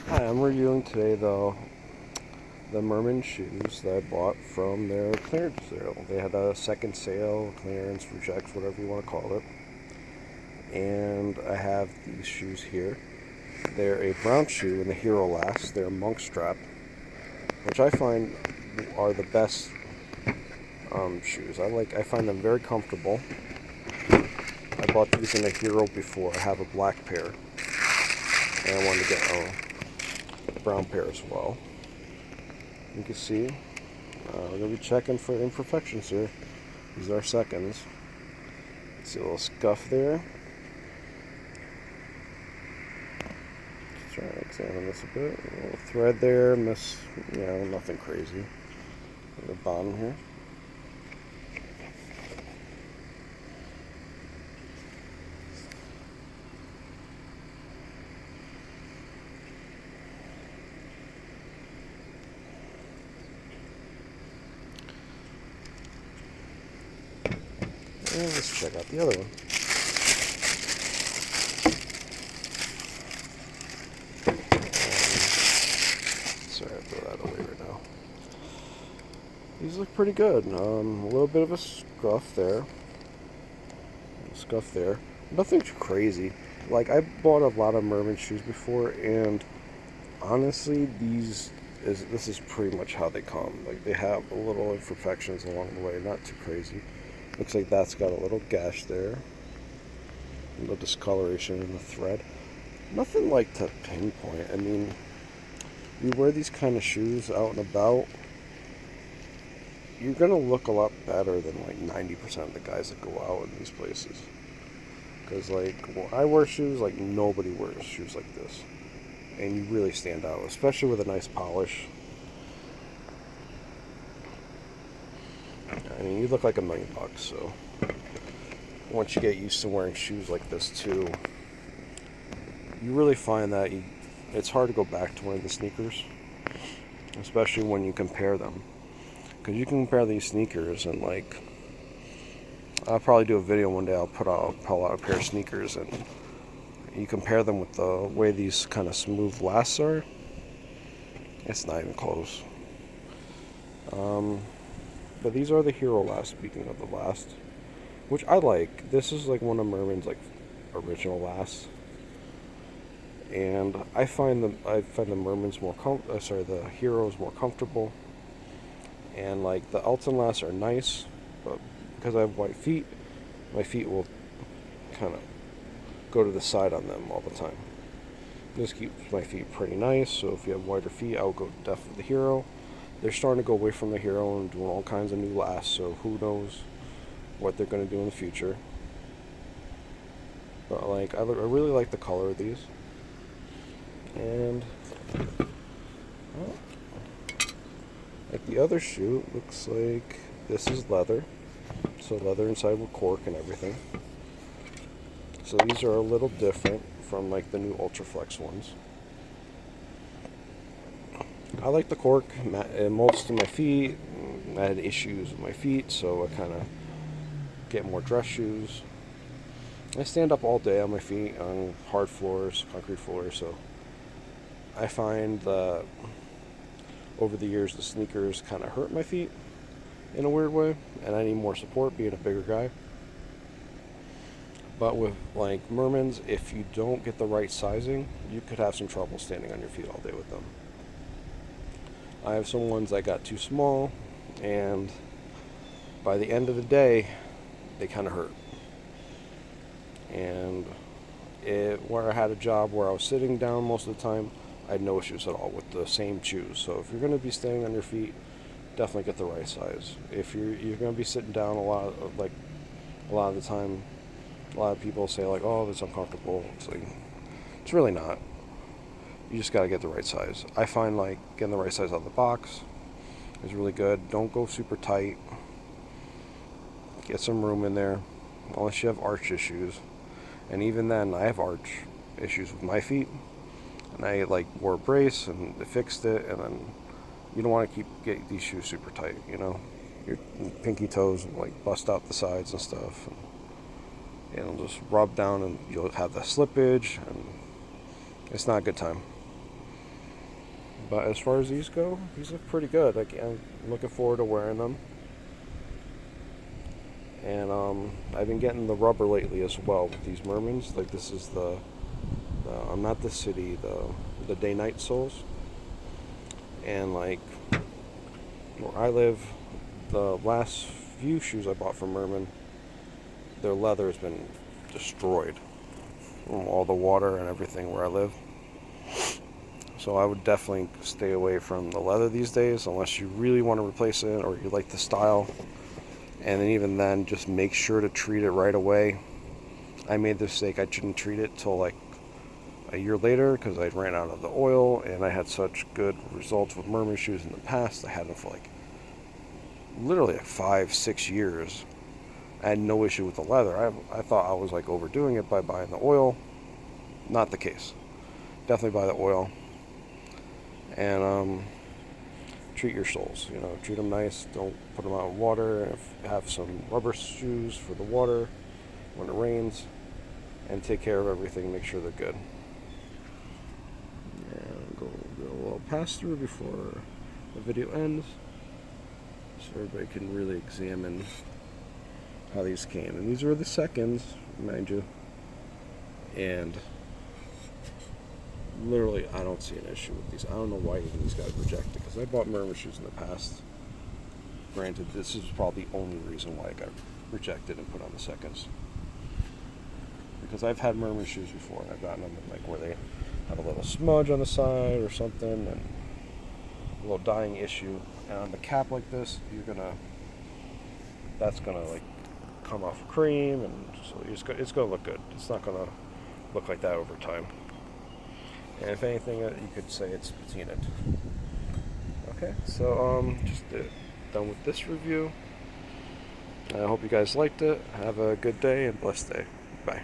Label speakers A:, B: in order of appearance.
A: Hi, I'm reviewing today the Meermin shoes that I bought from their clearance sale. They had a second sale, clearance, rejects, whatever you want to call it. And I have these shoes here. They're a brown shoe in the Hero Last. They're monk strap, which I find are the best shoes. I find them very comfortable. I bought these in a Hero before. I have a black pair, and I wanted to get a brown pair as well. You can see we're going to be checking for imperfections here. These are seconds. See a little scuff there. Let's try to examine this a bit. A little thread there, nothing crazy. At the bottom here. And let's check out the other one. Sorry, I'll throw that away right now. These look pretty good. A little bit of a scuff there. Nothing too crazy. Like, I bought a lot of Meermin shoes before, and honestly, this is pretty much how they come. Like, they have a little imperfections along the way, not too crazy. Looks like that's got a little gash there. A little discoloration in the thread. Nothing like to pinpoint. I mean, you wear these kind of shoes out and about, you're gonna look a lot better than like 90% of the guys that go out in these places. Because like when I wear shoes, like nobody wears shoes like this, and you really stand out, especially with a nice polish. I mean, you look like $1,000,000. So once you get used to wearing shoes like this too, you really find that it's hard to go back to wearing the sneakers, especially when you compare them. Because you can compare these sneakers and like, I'll probably do a video one day. I'll pull out a pair of sneakers and you compare them with the way these kind of smooth lasts are. It's not even close. But these are the Hero Last. Speaking of the last, which I like. This is like one of Meermin's like original lasts, and I find the Meermin's the Heroes more comfortable, and like the Elton lasts are nice, but because I have white feet, my feet will kind of go to the side on them all the time. This keeps my feet pretty nice, so if you have whiter feet, I'll go definitely the Hero. They're starting to go away from the Hero and doing all kinds of new lasts, so who knows what they're going to do in the future. But like, I really like the color of these. And well, like the other shoe, looks like this is leather. So leather inside with cork and everything. So these are a little different from like the new Ultraflex ones. I like the cork. It molds to my feet. I had issues with my feet, so I kind of get more dress shoes. I stand up all day on my feet on hard floors, concrete floors, so I find that over the years the sneakers kind of hurt my feet in a weird way, and I need more support being a bigger guy. But with like Meermins, if you don't get the right sizing, you could have some trouble standing on your feet all day with them. I have some ones that got too small, and by the end of the day, they kind of hurt. And where I had a job where I was sitting down most of the time, I had no issues at all with the same shoes. So if you're going to be standing on your feet, definitely get the right size. If you're going to be sitting down a lot of the time, a lot of people say like, "Oh, that's uncomfortable." It's like, it's really not. You just got to get the right size. I find like getting the right size out of the box is really good. Don't go super tight. Get some room in there, unless you have arch issues. And even then, I have arch issues with my feet. And I like wore a brace and they fixed it. And then you don't want to get these shoes super tight. You know, your pinky toes will like bust out the sides and stuff. And it'll just rub down, and you'll have the slippage, and it's not a good time. But as far as these go, these look pretty good. I'm looking forward to wearing them. And I've been getting the rubber lately as well with these Meermins. Like this is I'm not the city, the day night soles. And like where I live, the last few shoes I bought from Meermin, their leather has been destroyed from all the water and everything where I live. So I would definitely stay away from the leather these days unless you really want to replace it or you like the style. And then even then, just make sure to treat it right away. I made the mistake, I shouldn't treat it till like a year later because I ran out of the oil and I had such good results with Meermin shoes in the past. I had them for like literally like 5-6 years. I had no issue with the leather. I thought I was like overdoing it by buying the oil. Not the case. Definitely buy the oil. And treat your soles. You know, treat them nice. Don't put them out in water. Have some rubber shoes for the water when it rains, and take care of everything. Make sure they're good. And go a little pass through before the video ends, so everybody can really examine how these came. And these were the seconds, mind you. And literally, I don't see an issue with these. I don't know why even these guys rejected, because I bought Meermin shoes in the past. Granted, this is probably the only reason why I got rejected and put on the seconds. Because I've had Meermin shoes before, and I've gotten them like where they have a little smudge on the side or something, and a little dyeing issue. And on the cap like this, that's gonna like come off cream, and so it's gonna look good. It's not gonna look like that over time. And if anything, you could say it's patinaed. Okay, so just done with this review. I hope you guys liked it. Have a good day and blessed day. Bye.